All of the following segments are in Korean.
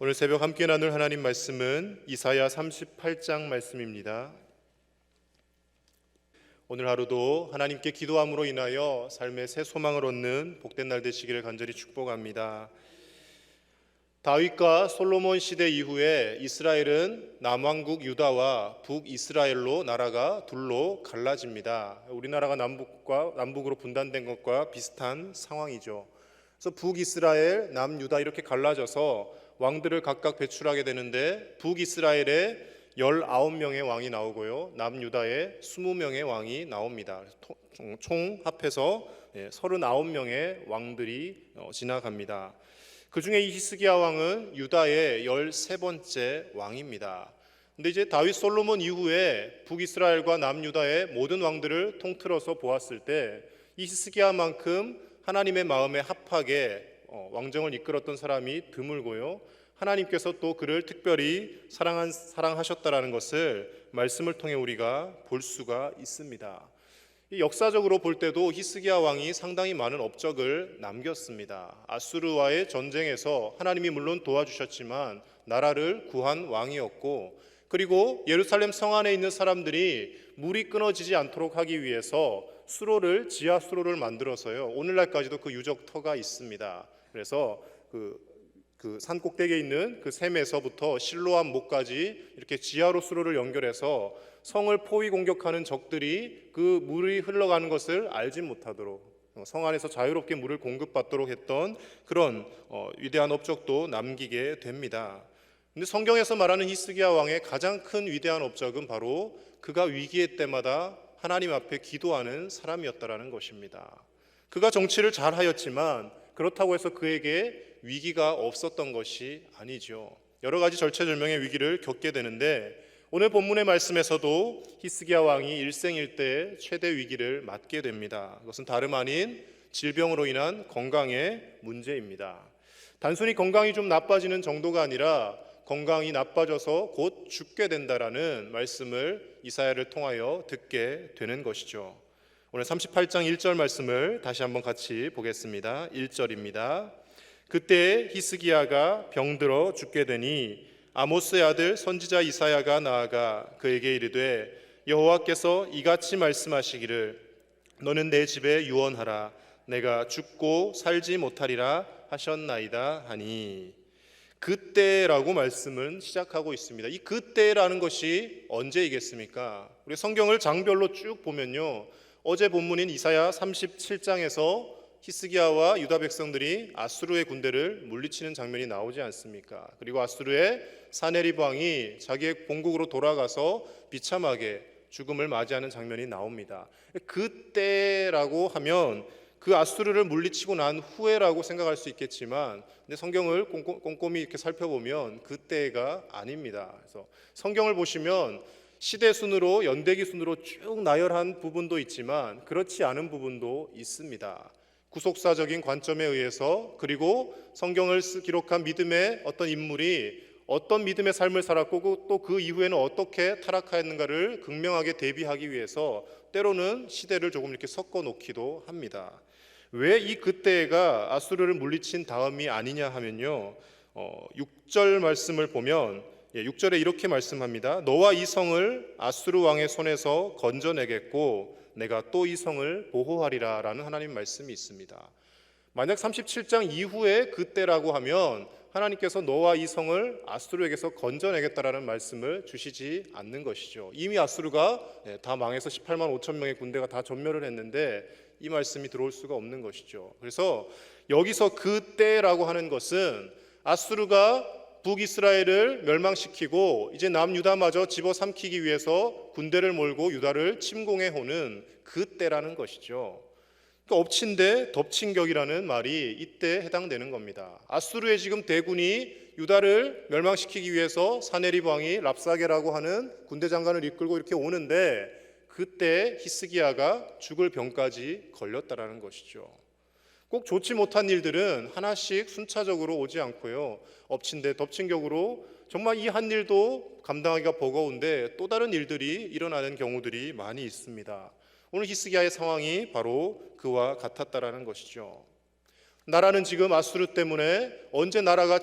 오늘 새벽 함께 나눌 하나님 말씀은 이사야 38장 말씀입니다. 오늘 하루도 하나님께 기도함으로 인하여 삶의 새 소망을 얻는 복된 날 되시기를 간절히 축복합니다. 다윗과 솔로몬 시대 이후에 이스라엘은 남왕국 유다와 북이스라엘로 나라가 둘로 갈라집니다. 우리나라가 남북으로 분단된 것과 비슷한 상황이죠. 그래서 북이스라엘, 남유다 이렇게 갈라져서 왕들을 각각 배출하게 되는데 북이스라엘에 19명의 왕이 나오고요, 남유다에 20명의 왕이 나옵니다. 총 합해서 39명의 왕들이 지나갑니다. 그 중에 이 히스기야 왕은 유다의 13번째 왕입니다. 근데 이제 다윗 솔로몬 이후에 북이스라엘과 남유다의 모든 왕들을 통틀어서 보았을 때 이 히스기야만큼 하나님의 마음에 합하게 왕정을 이끌었던 사람이 드물고요, 하나님께서 또 그를 특별히 사랑하셨다라는 것을 말씀을 통해 우리가 볼 수가 있습니다. 역사적으로 볼 때도 히스기야 왕이 상당히 많은 업적을 남겼습니다. 아수르와의 전쟁에서 하나님이 물론 도와주셨지만 나라를 구한 왕이었고, 그리고 예루살렘 성 안에 있는 사람들이 물이 끊어지지 않도록 하기 위해서 지하 수로를 만들어서요, 오늘날까지도 그 유적터가 있습니다. 그래서 그 산 꼭대기에 있는 그 샘에서부터 실로암 목까지 이렇게 지하로 수로를 연결해서 성을 포위 공격하는 적들이 그 물이 흘러가는 것을 알지 못하도록 성 안에서 자유롭게 물을 공급받도록 했던 그런 위대한 업적도 남기게 됩니다. 근데 성경에서 말하는 히스기야 왕의 가장 큰 위대한 업적은 바로 그가 위기의 때마다 하나님 앞에 기도하는 사람이었다라는 것입니다. 그가 정치를 잘 하였지만 그렇다고 해서 그에게 위기가 없었던 것이 아니죠. 여러 가지 절체절명의 위기를 겪게 되는데 오늘 본문의 말씀에서도 히스기야 왕이 일생일대의 최대 위기를 맞게 됩니다. 그것은 다름 아닌 질병으로 인한 건강의 문제입니다. 단순히 건강이 좀 나빠지는 정도가 아니라 건강이 나빠져서 곧 죽게 된다라는 말씀을 이사야를 통하여 듣게 되는 것이죠. 오늘 38장 1절 말씀을 다시 한번 같이 보겠습니다. 1절입니다. 그때 히스기야가 병들어 죽게 되니 아모스의 아들 선지자 이사야가 나아가 그에게 이르되 여호와께서 이같이 말씀하시기를 너는 내 집에 유언하라 내가 죽고 살지 못하리라 하셨나이다 하니, 그때라고 말씀은 시작하고 있습니다. 이 그때라는 것이 언제이겠습니까? 우리 성경을 장별로 쭉 보면요, 어제 본문인 이사야 37장에서 히스기야와 유다 백성들이 아수르의 군대를 물리치는 장면이 나오지 않습니까? 그리고 아수르의 사네립 왕이 자기의 본국으로 돌아가서 비참하게 죽음을 맞이하는 장면이 나옵니다. 그때라고 하면 그 아수르를 물리치고 난 후에라고 생각할 수 있겠지만, 근데 성경을 꼼꼼히 이렇게 살펴보면 그때가 아닙니다. 그래서 성경을 보시면 시대 순으로 연대기 순으로 쭉 나열한 부분도 있지만 그렇지 않은 부분도 있습니다. 구속사적인 관점에 의해서, 그리고 성경을 기록한 믿음의 어떤 인물이 어떤 믿음의 삶을 살았고 또 그 이후에는 어떻게 타락하였는가를 극명하게 대비하기 위해서 때로는 시대를 조금 이렇게 섞어 놓기도 합니다. 왜 이 그때가 아수르를 물리친 다음이 아니냐 하면요, 6절 말씀을 보면 6절에 이렇게 말씀합니다. 너와 이 성을 아수르 왕의 손에서 건져내겠고 내가 또 이 성을 보호하리라 라는 하나님 말씀이 있습니다. 만약 37장 이후에 그때라고 하면 하나님께서 너와 이 성을 아수르에게서 건져내겠다라는 말씀을 주시지 않는 것이죠. 이미 아수르가 다 망해서 18만 5천 명의 군대가 다 전멸을 했는데 이 말씀이 들어올 수가 없는 것이죠. 그래서 여기서 그때라고 하는 것은 아수르가 북이스라엘을 멸망시키고 이제 남유다마저 집어삼키기 위해서 군대를 몰고 유다를 침공해 오는 그때라는 것이죠. 그러니까 엎친 데 덮친 격이라는 말이 이때 해당되는 겁니다. 아수르의 지금 대군이 유다를 멸망시키기 위해서 사네립 왕이 랍사게라고 하는 군대 장관을 이끌고 이렇게 오는데 그때 히스기야가 죽을 병까지 걸렸다라는 것이죠. 꼭 좋지 못한 일들은 하나씩 순차적으로 오지 않고요, 엎친 데 덮친 격으로 정말 이 한 일도 감당하기가 버거운데 또 다른 일들이 일어나는 경우들이 많이 있습니다. 오늘 히스기야의 상황이 바로 그와 같았다라는 것이죠. 나라는 지금 아수르 때문에 언제 나라가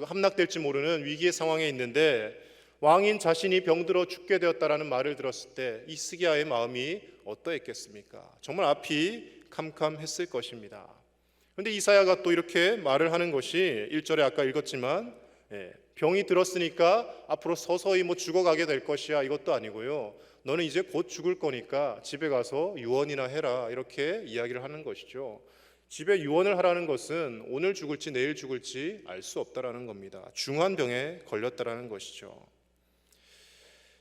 함락될지 모르는 위기의 상황에 있는데 왕인 자신이 병들어 죽게 되었다라는 말을 들었을 때 히스기야의 마음이 어떠했겠습니까? 정말 앞이 캄캄했을 것입니다. 그런데 이사야가 또 이렇게 말을 하는 것이 1절에 아까 읽었지만 병이 들었으니까 앞으로 서서히 죽어가게 될 것이야, 이것도 아니고요. 너는 이제 곧 죽을 거니까 집에 가서 유언이나 해라, 이렇게 이야기를 하는 것이죠. 집에 유언을 하라는 것은 오늘 죽을지 내일 죽을지 알 수 없다라는 겁니다. 중한 병에 걸렸다라는 것이죠.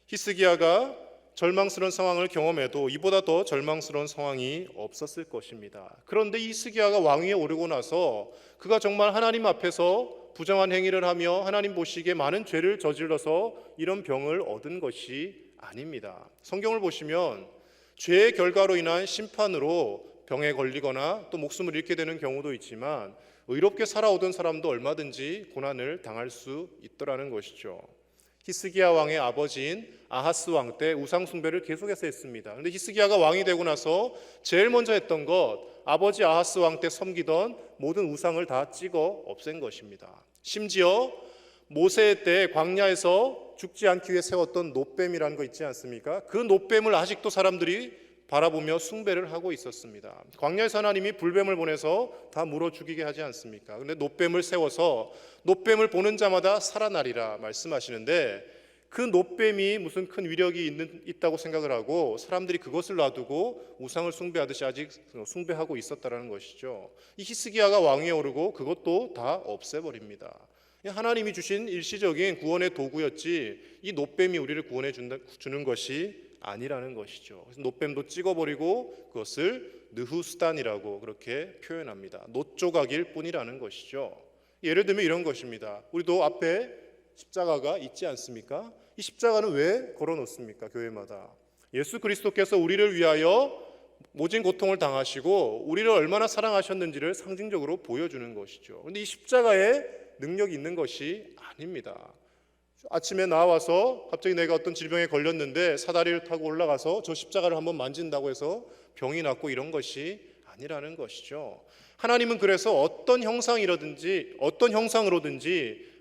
히스기야가 절망스러운 상황을 경험해도 이보다 더 절망스러운 상황이 없었을 것입니다. 그런데 히스기야가 왕위에 오르고 나서 그가 정말 하나님 앞에서 부정한 행위를 하며 하나님 보시기에 많은 죄를 저질러서 이런 병을 얻은 것이 아닙니다. 성경을 보시면 죄의 결과로 인한 심판으로 병에 걸리거나 또 목숨을 잃게 되는 경우도 있지만 의롭게 살아오던 사람도 얼마든지 고난을 당할 수 있더라는 것이죠. 히스기야 왕의 아버지인 아하스 왕 때 우상 숭배를 계속해서 했습니다. 그런데 히스기야가 왕이 되고 나서 제일 먼저 했던 것, 아버지 아하스 왕 때 섬기던 모든 우상을 다 찍어 없앤 것입니다. 심지어 모세 때 광야에서 죽지 않기 위해 세웠던 놋뱀이라는 거 있지 않습니까? 그 놋뱀을 아직도 사람들이 바라보며 숭배를 하고 있었습니다. 광야에서 하나님이 불뱀을 보내서 다 물어 죽이게 하지 않습니까? 그런데 놋뱀을 세워서 놋뱀을 보는 자마다 살아나리라 말씀하시는데 그 놋뱀이 무슨 큰 위력이 있다고 생각을 하고 사람들이 그것을 놔두고 우상을 숭배하듯이 아직 숭배하고 있었다는 것이죠. 이 히스기야가 왕위에 오르고 그것도 다 없애버립니다. 하나님이 주신 일시적인 구원의 도구였지 이 놋뱀이 우리를 구원해 주는 것이 아니라는 것이죠. 그래서 놋뱀도 찍어버리고 그것을 느후스단이라고 그렇게 표현합니다. 놋조각일 뿐이라는 것이죠. 예를 들면 이런 것입니다. 우리도 앞에 십자가가 있지 않습니까? 이 십자가는 왜 걸어놓습니까? 교회마다 예수 그리스도께서 우리를 위하여 모진 고통을 당하시고 우리를 얼마나 사랑하셨는지를 상징적으로 보여주는 것이죠. 그런데 이 십자가에 능력이 있는 것이 아닙니다. 아침에 나와서 갑자기 내가 어떤 질병에 걸렸는데 사다리를 타고 올라가서 저 십자가를 한번 만진다고 해서 병이 낫고 이런 것이 아니라는 것이죠. 하나님은 그래서 어떤 형상으로든지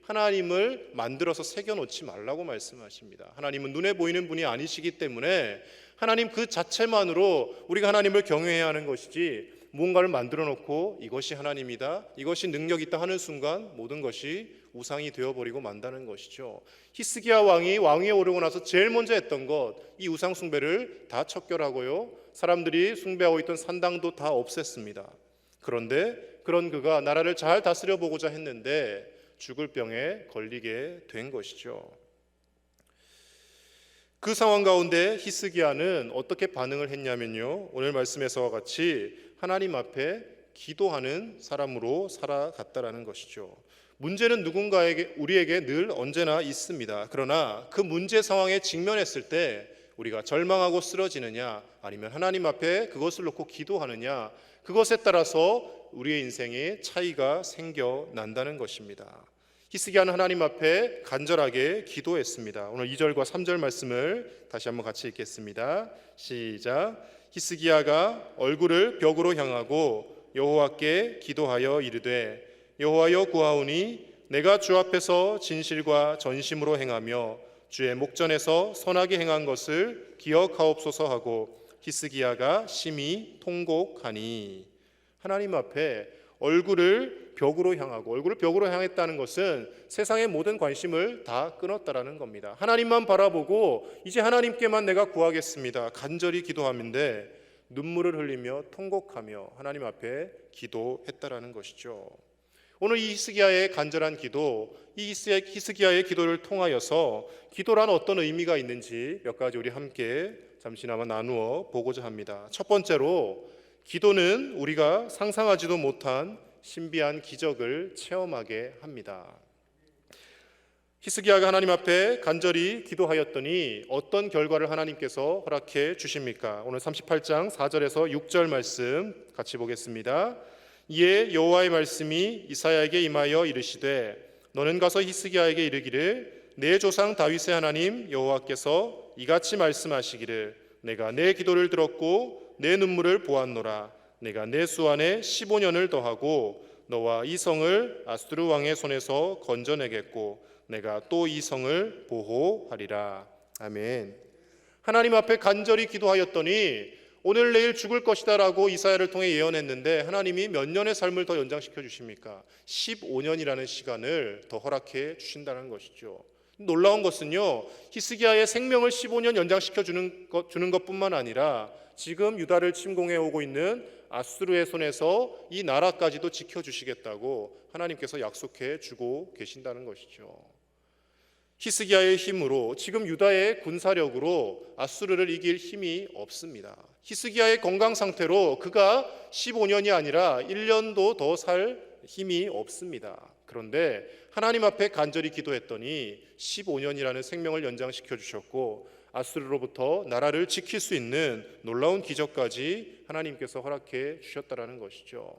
하나님을 만들어서 새겨놓지 말라고 말씀하십니다. 하나님은 눈에 보이는 분이 아니시기 때문에 하나님 그 자체만으로 우리가 하나님을 경외해야 하는 것이지 무언가를 만들어 놓고 이것이 하나님이다, 이것이 능력이 있다 하는 순간 모든 것이 우상이 되어버리고 만다는 것이죠. 히스기야 왕이 왕위에 오르고 나서 제일 먼저 했던 것, 이 우상 숭배를 다 척결하고요, 사람들이 숭배하고 있던 산당도 다 없앴습니다. 그런데 그런 그가 나라를 잘 다스려 보고자 했는데 죽을 병에 걸리게 된 것이죠. 그 상황 가운데 히스기야는 어떻게 반응을 했냐면요, 오늘 말씀에서와 같이 하나님 앞에 기도하는 사람으로 살아갔다라는 것이죠. 문제는 우리에게 늘 언제나 있습니다. 그러나 그 문제 상황에 직면했을 때 우리가 절망하고 쓰러지느냐 아니면 하나님 앞에 그것을 놓고 기도하느냐, 그것에 따라서 우리의 인생에 차이가 생겨난다는 것입니다. 히스기야는 하나님 앞에 간절하게 기도했습니다. 오늘 2절과 3절 말씀을 다시 한번 같이 읽겠습니다. 시작. 히스기야가 얼굴을 벽으로 향하고 여호와께 기도하여 이르되 여호와여 구하오니 내가 주 앞에서 진실과 전심으로 행하며 주의 목전에서 선하게 행한 것을 기억하옵소서 하고 히스기야가 심히 통곡하니. 하나님 앞에 얼굴을 벽으로 향했다는 것은 세상의 모든 관심을 다 끊었다라는 겁니다. 하나님만 바라보고 이제 하나님께만 내가 구하겠습니다, 간절히 기도하는데 눈물을 흘리며 통곡하며 하나님 앞에 기도했다라는 것이죠. 오늘 이 히스기야의 간절한 기도, 이 히스기야의 기도를 통하여서 기도란 어떤 의미가 있는지 몇 가지 우리 함께 잠시나마 나누어 보고자 합니다. 첫 번째로, 기도는 우리가 상상하지도 못한 신비한 기적을 체험하게 합니다. 히스기야가 하나님 앞에 간절히 기도하였더니 어떤 결과를 하나님께서 허락해 주십니까? 오늘 38장 4절에서 6절 말씀 같이 보겠습니다. 이에 여호와의 말씀이 이사야에게 임하여 이르시되 너는 가서 히스기야에게 이르기를 내 조상 다윗의 하나님 여호와께서 이같이 말씀하시기를 내가 내 기도를 들었고 내 눈물을 보았노라. 내가 내 수 안에 15년을 더하고 너와 이 성을 아수르 왕의 손에서 건져내겠고 내가 또 이 성을 보호하리라. 아멘. 하나님 앞에 간절히 기도하였더니 오늘 내일 죽을 것이다 라고 이사야를 통해 예언했는데 하나님이 몇 년의 삶을 더 연장시켜 주십니까? 15년이라는 시간을 더 허락해 주신다는 것이죠. 놀라운 것은요, 히스기야의 생명을 15년 연장시켜 주는 것뿐만 아니라 지금 유다를 침공해 오고 있는 아수르의 손에서 이 나라까지도 지켜주시겠다고 하나님께서 약속해 주고 계신다는 것이죠. 히스기야의 힘으로, 지금 유다의 군사력으로 아수르를 이길 힘이 없습니다. 히스기야의 건강 상태로 그가 15년이 아니라 1년도 더 살 힘이 없습니다. 그런데 하나님 앞에 간절히 기도했더니 15년이라는 생명을 연장시켜 주셨고 아수르로부터 나라를 지킬 수 있는 놀라운 기적까지 하나님께서 허락해 주셨다는 것이죠.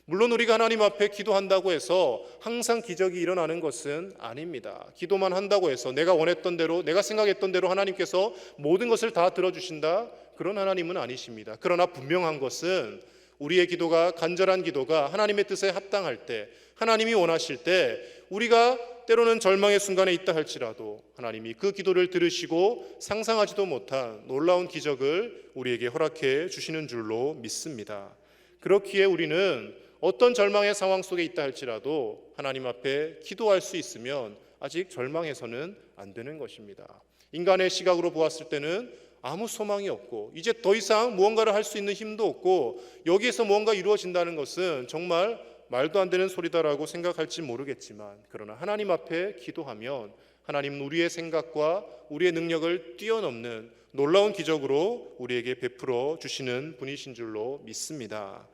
물론 우리가 하나님 앞에 기도한다고 해서 항상 기적이 일어나는 것은 아닙니다. 기도만 한다고 해서 내가 원했던 대로, 내가 생각했던 대로 하나님께서 모든 것을 다 들어주신다, 그런 하나님은 아니십니다. 그러나 분명한 것은 우리의 기도가, 간절한 기도가 하나님의 뜻에 합당할 때, 하나님이 원하실 때 우리가 때로는 절망의 순간에 있다 할지라도 하나님이 그 기도를 들으시고 상상하지도 못한 놀라운 기적을 우리에게 허락해 주시는 줄로 믿습니다. 그렇기에 우리는 어떤 절망의 상황 속에 있다 할지라도 하나님 앞에 기도할 수 있으면 아직 절망해서는 안 되는 것입니다. 인간의 시각으로 보았을 때는 아무 소망이 없고 이제 더 이상 무언가를 할 수 있는 힘도 없고 여기에서 무언가 이루어진다는 것은 정말 말도 안 되는 소리다라고 생각할지 모르겠지만, 그러나 하나님 앞에 기도하면 하나님은 우리의 생각과 우리의 능력을 뛰어넘는 놀라운 기적으로 우리에게 베풀어 주시는 분이신 줄로 믿습니다.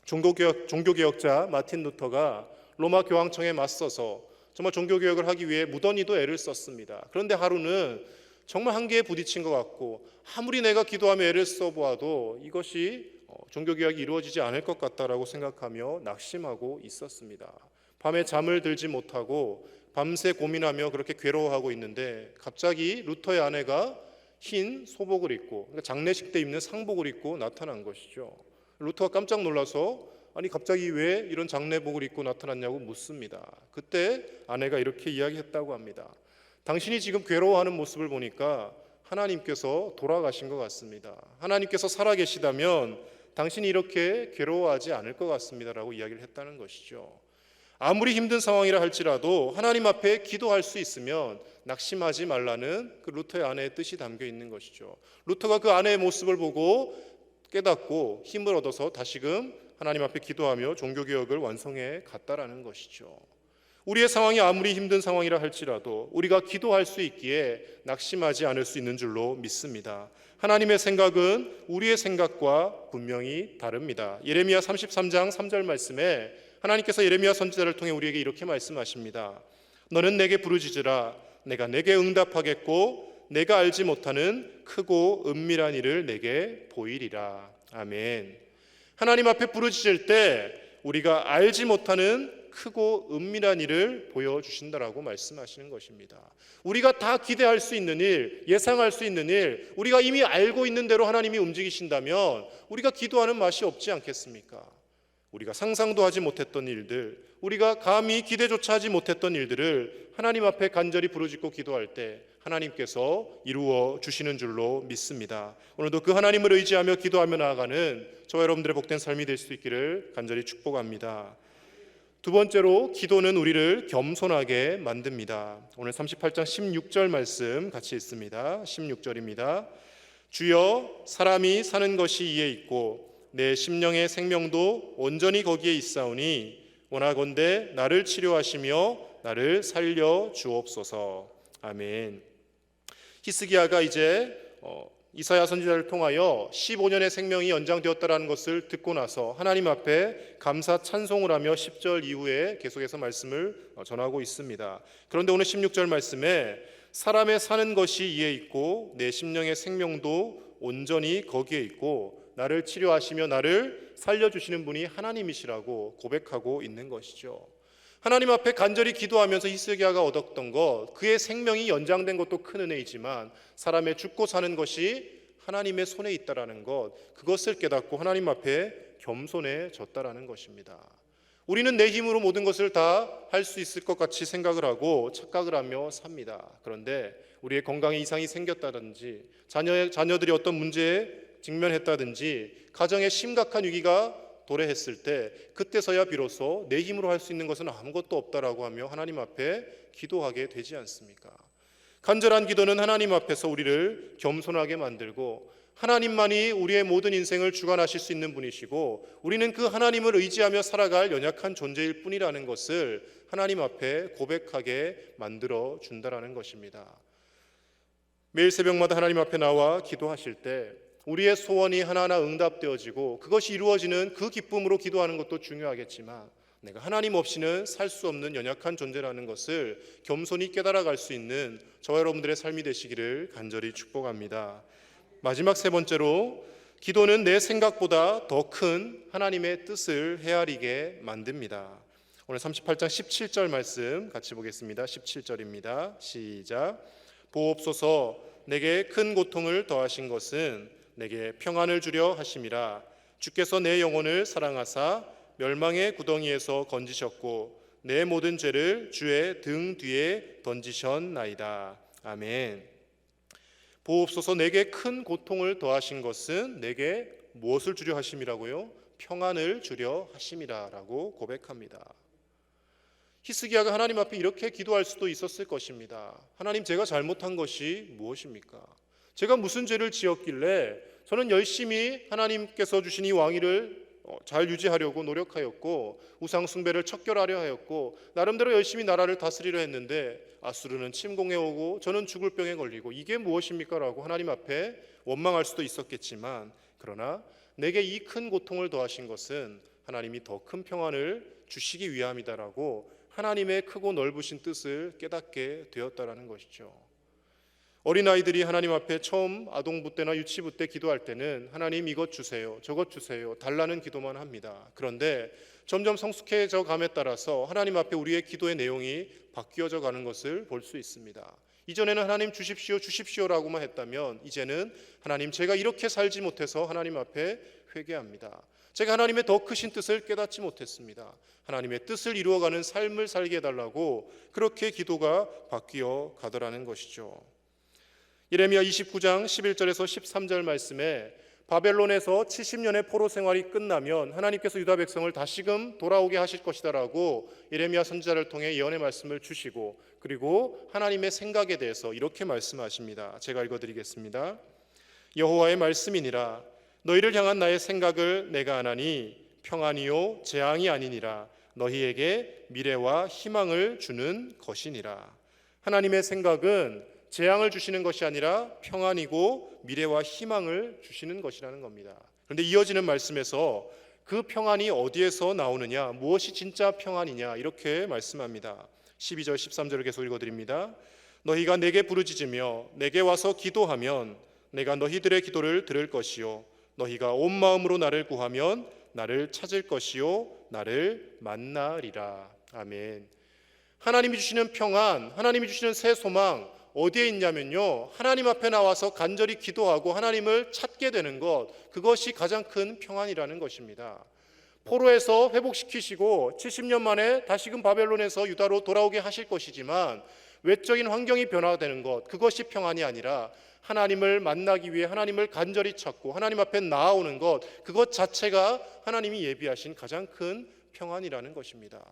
종교개혁자 마틴 루터가 로마 교황청에 맞서서 정말 종교개혁을 하기 위해 무던히도 애를 썼습니다. 그런데 하루는 정말 한계에 부딪힌 것 같고 아무리 내가 기도하며 애를 써보아도 이것이 종교개혁이 이루어지지 않을 것 같다라고 생각하며 낙심하고 있었습니다. 밤에 잠을 들지 못하고 밤새 고민하며 그렇게 괴로워하고 있는데 갑자기 루터의 아내가 흰 소복을 입고, 그러니까 장례식 때 입는 상복을 입고 나타난 것이죠. 루터가 깜짝 놀라서 아니 갑자기 왜 이런 장례복을 입고 나타났냐고 묻습니다. 그때 아내가 이렇게 이야기했다고 합니다. 당신이 지금 괴로워하는 모습을 보니까 하나님께서 돌아가신 것 같습니다. 하나님께서 살아계시다면 당신이 이렇게 괴로워하지 않을 것 같습니다라고 이야기를 했다는 것이죠. 아무리 힘든 상황이라 할지라도 하나님 앞에 기도할 수 있으면 낙심하지 말라는 그 루터의 아내의 뜻이 담겨 있는 것이죠. 루터가 그 아내의 모습을 보고 깨닫고 힘을 얻어서 다시금 하나님 앞에 기도하며 종교개혁을 완성해 갔다라는 것이죠. 우리의 상황이 아무리 힘든 상황이라 할지라도 우리가 기도할 수 있기에 낙심하지 않을 수 있는 줄로 믿습니다. 하나님의 생각은 우리의 생각과 분명히 다릅니다. 예레미야 33장 3절 말씀에 하나님께서 예레미야 선지자를 통해 우리에게 이렇게 말씀하십니다. 너는 내게 부르짖으라. 내가 내게 응답하겠고 내가 알지 못하는 크고 은밀한 일을 내게 보이리라. 아멘. 하나님 앞에 부르짖을 때 우리가 알지 못하는 크고 은밀한 일을 보여주신다라고 말씀하시는 것입니다. 우리가 다 기대할 수 있는 일, 예상할 수 있는 일, 우리가 이미 알고 있는 대로 하나님이 움직이신다면 우리가 기도하는 맛이 없지 않겠습니까? 우리가 상상도 하지 못했던 일들, 우리가 감히 기대조차 하지 못했던 일들을 하나님 앞에 간절히 부르짖고 기도할 때 하나님께서 이루어 주시는 줄로 믿습니다. 오늘도 그 하나님을 의지하며 기도하며 나아가는 저와 여러분들의 복된 삶이 될 수 있기를 간절히 축복합니다. 두 번째로, 기도는 우리를 겸손하게 만듭니다. 오늘 38장 16절 말씀 같이 읽습니다. 16절입니다. 주여, 사람이 사는 것이 이에 있고 내 심령의 생명도 온전히 거기에 있사오니 원하건대 나를 치료하시며 나를 살려 주옵소서. 아멘. 히스기야가 이제 이사야 선지자를 통하여 15년의 생명이 연장되었다라는 것을 듣고 나서 하나님 앞에 감사 찬송을 하며 10절 이후에 계속해서 말씀을 전하고 있습니다. 그런데 오늘 16절 말씀에 사람의 사는 것이 이에 있고 내 심령의 생명도 온전히 거기에 있고 나를 치료하시며 나를 살려주시는 분이 하나님이시라고 고백하고 있는 것이죠. 하나님 앞에 간절히 기도하면서 히스기야가 얻었던 것, 그의 생명이 연장된 것도 큰 은혜이지만 사람의 죽고 사는 것이 하나님의 손에 있다라는 것, 그것을 깨닫고 하나님 앞에 겸손해졌다라는 것입니다. 우리는 내 힘으로 모든 것을 다 할 수 있을 것 같이 생각을 하고 착각을 하며 삽니다. 그런데 우리의 건강에 이상이 생겼다든지 자녀들이 어떤 문제에 직면했다든지 가정에 심각한 위기가 도래했을 때 그때서야 비로소 내 힘으로 할 수 있는 것은 아무것도 없다라고 하며 하나님 앞에 기도하게 되지 않습니까? 간절한 기도는 하나님 앞에서 우리를 겸손하게 만들고 하나님만이 우리의 모든 인생을 주관하실 수 있는 분이시고 우리는 그 하나님을 의지하며 살아갈 연약한 존재일 뿐이라는 것을 하나님 앞에 고백하게 만들어 준다라는 것입니다. 매일 새벽마다 하나님 앞에 나와 기도하실 때 우리의 소원이 하나하나 응답되어지고 그것이 이루어지는 그 기쁨으로 기도하는 것도 중요하겠지만 내가 하나님 없이는 살 수 없는 연약한 존재라는 것을 겸손히 깨달아갈 수 있는 저와 여러분들의 삶이 되시기를 간절히 축복합니다. 마지막 세 번째로 기도는 내 생각보다 더 큰 하나님의 뜻을 헤아리게 만듭니다. 오늘 38장 17절 말씀 같이 보겠습니다. 17절입니다. 시작. 보옵소서 내게 큰 고통을 더하신 것은 내게 평안을 주려 하심이라. 주께서 내 영혼을 사랑하사 멸망의 구덩이에서 건지셨고 내 모든 죄를 주의 등 뒤에 던지셨나이다. 아멘. 보옵소서 내게 큰 고통을 더하신 것은 내게 무엇을 주려 하심이라고요? 평안을 주려 하심이라라고 고백합니다. 히스기야가 하나님 앞에 이렇게 기도할 수도 있었을 것입니다. 하나님, 제가 잘못한 것이 무엇입니까? 제가 무슨 죄를 지었길래 저는 열심히 하나님께서 주신 이 왕위를 잘 유지하려고 노력하였고 우상 숭배를 척결하려 하였고 나름대로 열심히 나라를 다스리려 했는데 아수르는 침공해 오고 저는 죽을 병에 걸리고 이게 무엇입니까? 라고 하나님 앞에 원망할 수도 있었겠지만 그러나 내게 이 큰 고통을 더하신 것은 하나님이 더 큰 평안을 주시기 위함이다라고 하나님의 크고 넓으신 뜻을 깨닫게 되었다라는 것이죠. 어린아이들이 하나님 앞에 처음 아동부 때나 유치부 때 기도할 때는 하나님 이것 주세요, 저것 주세요, 달라는 기도만 합니다. 그런데 점점 성숙해져 감에 따라서 하나님 앞에 우리의 기도의 내용이 바뀌어져 가는 것을 볼 수 있습니다. 이전에는 하나님 주십시오, 주십시오라고만 했다면 이제는 하나님, 제가 이렇게 살지 못해서 하나님 앞에 회개합니다. 제가 하나님의 더 크신 뜻을 깨닫지 못했습니다. 하나님의 뜻을 이루어가는 삶을 살게 해달라고 그렇게 기도가 바뀌어 가더라는 것이죠. 예레미야 29장 11절에서 13절 말씀에 바벨론에서 70년의 포로 생활이 끝나면 하나님께서 유다 백성을 다시금 돌아오게 하실 것이다라고 예레미야 선지자를 통해 예언의 말씀을 주시고 그리고 하나님의 생각에 대해서 이렇게 말씀하십니다. 제가 읽어드리겠습니다. 여호와의 말씀이니라. 너희를 향한 나의 생각을 내가 아나니 평안이요 재앙이 아니니라. 너희에게 미래와 희망을 주는 것이니라. 하나님의 생각은 재앙을 주시는 것이 아니라 평안이고 미래와 희망을 주시는 것이라는 겁니다. 그런데 이어지는 말씀에서 그 평안이 어디에서 나오느냐, 무엇이 진짜 평안이냐 이렇게 말씀합니다. 12절 13절을 계속 읽어드립니다. 너희가 내게 부르짖으며 내게 와서 기도하면 내가 너희들의 기도를 들을 것이요 너희가 온 마음으로 나를 구하면 나를 찾을 것이요 나를 만나리라. 아멘. 하나님이 주시는 평안, 하나님이 주시는 새 소망 어디에 있냐면요, 하나님 앞에 나와서 간절히 기도하고 하나님을 찾게 되는 것, 그것이 가장 큰 평안이라는 것입니다. 포로에서 회복시키시고 70년 만에 다시금 바벨론에서 유다로 돌아오게 하실 것이지만 외적인 환경이 변화되는 것, 그것이 평안이 아니라 하나님을 만나기 위해 하나님을 간절히 찾고 하나님 앞에 나아오는 것, 그것 자체가 하나님이 예비하신 가장 큰 평안이라는 것입니다.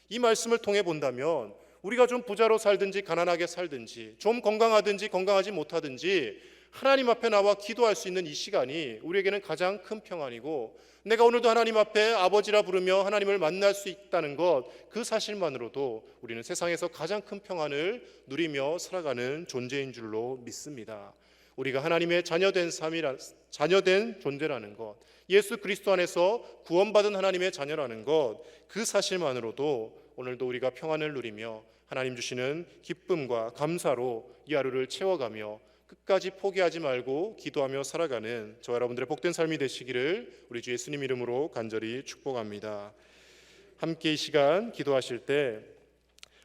이 말씀을 통해 본다면 우리가 좀 부자로 살든지 가난하게 살든지 좀 건강하든지 건강하지 못하든지 하나님 앞에 나와 기도할 수 있는 이 시간이 우리에게는 가장 큰 평안이고 내가 오늘도 하나님 앞에 아버지라 부르며 하나님을 만날 수 있다는 것, 그 사실만으로도 우리는 세상에서 가장 큰 평안을 누리며 살아가는 존재인 줄로 믿습니다. 우리가 하나님의 자녀된 존재라는 것, 예수 그리스도 안에서 구원받은 하나님의 자녀라는 것, 그 사실만으로도 오늘도 우리가 평안을 누리며 하나님 주시는 기쁨과 감사로 이 하루를 채워가며 끝까지 포기하지 말고 기도하며 살아가는 저와 여러분들의 복된 삶이 되시기를 우리 주 예수님 이름으로 간절히 축복합니다. 함께 이 시간 기도하실 때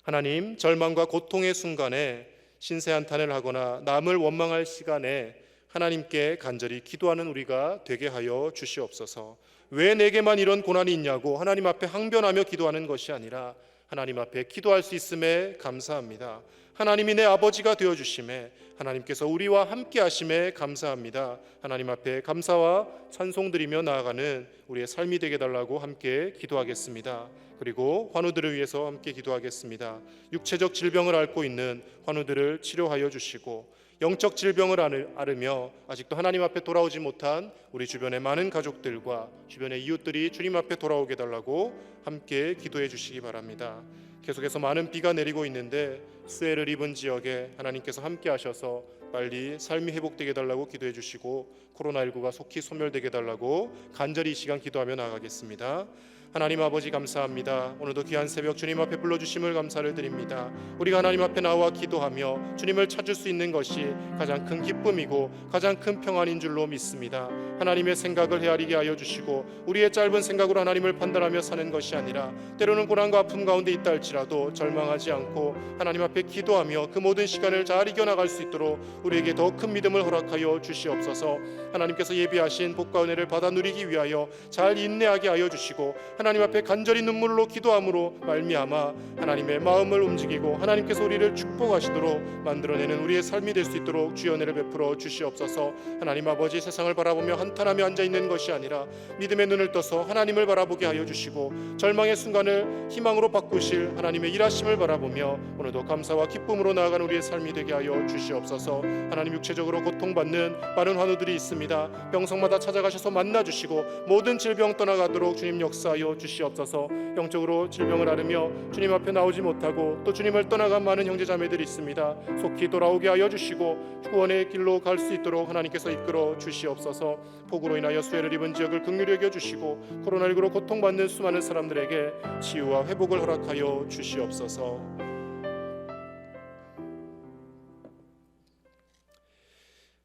하나님, 절망과 고통의 순간에 신세한탄을 하거나 남을 원망할 시간에 하나님께 간절히 기도하는 우리가 되게 하여 주시옵소서. 왜 내게만 이런 고난이 있냐고 하나님 앞에 항변하며 기도하는 것이 아니라 하나님 앞에 기도할 수 있음에 감사합니다. 하나님이 내 아버지가 되어주심에, 하나님께서 우리와 함께 하심에 감사합니다. 하나님 앞에 감사와 찬송드리며 나아가는 우리의 삶이 되게 달라고 함께 기도하겠습니다. 그리고 환우들을 위해서 함께 기도하겠습니다. 육체적 질병을 앓고 있는 환우들을 치료하여 주시고, 영적 질병을 앓으며 아직도 하나님 앞에 돌아오지 못한 우리 주변의 많은 가족들과 주변의 이웃들이 주님 앞에 돌아오게 달라고 함께 기도해 주시기 바랍니다. 계속해서 많은 비가 내리고 있는데 수해를 입은 지역에 하나님께서 함께 하셔서 빨리 삶이 회복되게 달라고 기도해 주시고, 코로나19가 속히 소멸되게 달라고 간절히 이 시간 기도하며 나아가겠습니다. 하나님 아버지 감사합니다. 오늘도 귀한 새벽 주님 앞에 불러주심을 감사를 드립니다. 우리가 하나님 앞에 나와 기도하며 주님을 찾을 수 있는 것이 가장 큰 기쁨이고 가장 큰 평안인 줄로 믿습니다. 하나님의 생각을 헤아리게 하여 주시고, 우리의 짧은 생각으로 하나님을 판단하며 사는 것이 아니라 때로는 고난과 아픔 가운데 있다 할지라도 절망하지 않고 하나님 앞에 기도하며 그 모든 시간을 잘 이겨나갈 수 있도록 우리에게 더 큰 믿음을 허락하여 주시옵소서. 하나님께서 예비하신 복과 은혜를 받아 누리기 위하여 잘 인내하게 하여 주시고, 하나님 앞에 간절히 눈물로 기도함으로 말미암아 하나님의 마음을 움직이고 하나님께서 우리를 축복하시도록 만들어내는 우리의 삶이 될 수 있도록 주의 은혜를 베풀어 주시옵소서. 하나님 아버지, 세상을 바라보며 한탄하며 앉아있는 것이 아니라 믿음의 눈을 떠서 하나님을 바라보게 하여 주시고, 절망의 순간을 희망으로 바꾸실 하나님의 일하심을 바라보며 오늘도 감사와 기쁨으로 나아가는 우리의 삶이 되게 하여 주시옵소서. 하나님, 육체적으로 고통받는 많은 환우들이 있습니다. 병성마다 찾아가셔서 만나주시고 모든 질병 떠나가도록 주님 역사하여 주시옵소서. 영적으로 질병을 앓으며 주님 앞에 나오지 못하고 또 주님을 떠나간 많은 형제자매들이 있습니다. 속히 돌아오게 하여 주시고 구원의 길로 갈 수 있도록 하나님께서 이끌어 주시옵소서. 폭우로 인하여 수해를 입은 지역을 긍휼히 여겨 주시고, 코로나19로 고통받는 수많은 사람들에게 치유와 회복을 허락하여 주시옵소서.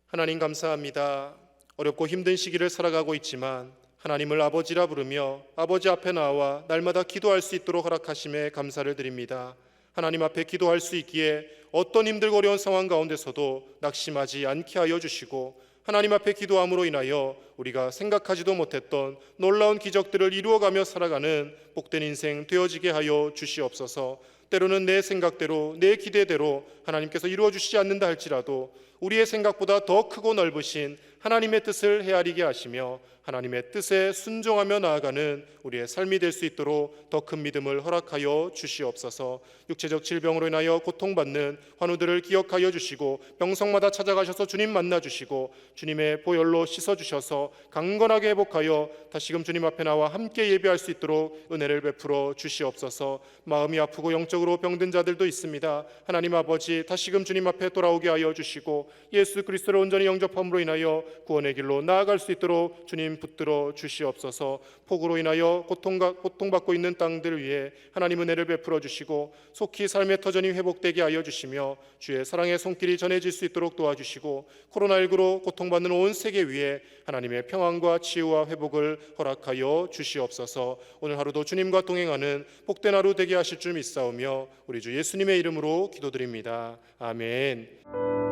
하나님 감사합니다. 어렵고 힘든 시기를 살아가고 있지만 하나님을 아버지라 부르며 아버지 앞에 나와 날마다 기도할 수 있도록 허락하심에 감사를 드립니다. 하나님 앞에 기도할 수 있기에 어떤 힘들고 어려운 상황 가운데서도 낙심하지 않게 하여 주시고, 하나님 앞에 기도함으로 인하여 우리가 생각하지도 못했던 놀라운 기적들을 이루어가며 살아가는 복된 인생 되어지게 하여 주시옵소서. 때로는 내 생각대로 내 기대대로 하나님께서 이루어 주시지 않는다 할지라도 우리의 생각보다 더 크고 넓으신 하나님의 뜻을 헤아리게 하시며 하나님의 뜻에 순종하며 나아가는 우리의 삶이 될 수 있도록 더 큰 믿음을 허락하여 주시옵소서. 육체적 질병으로 인하여 고통받는 환우들을 기억하여 주시고, 병성마다 찾아가셔서 주님 만나주시고 주님의 보혈로 씻어주셔서 강건하게 회복하여 다시금 주님 앞에 나와 함께 예배할 수 있도록 은혜를 베풀어 주시옵소서. 마음이 아프고 영적으로 병든 자들도 있습니다. 하나님 아버지, 다시금 주님 앞에 돌아오게 하여 주시고 예수 그리스도를 온전히 영접함으로 인하여 구원의 길로 나아갈 수 있도록 주님 붙들어 주시옵소서. 폭우로 인하여 고통받고 있는 땅들 위에 하나님 은혜를 베풀어 주시고 속히 삶의 터전이 회복되게 하여 주시며 주의 사랑의 손길이 전해질 수 있도록 도와주시고, 코로나19로 고통받는 온 세계 위에 하나님의 평안과 치유와 회복을 허락하여 주시옵소서. 오늘 하루도 주님과 동행하는 복된 하루 되게 하실 줄 믿사오며 우리 주 예수님의 이름으로 기도드립니다. 아멘.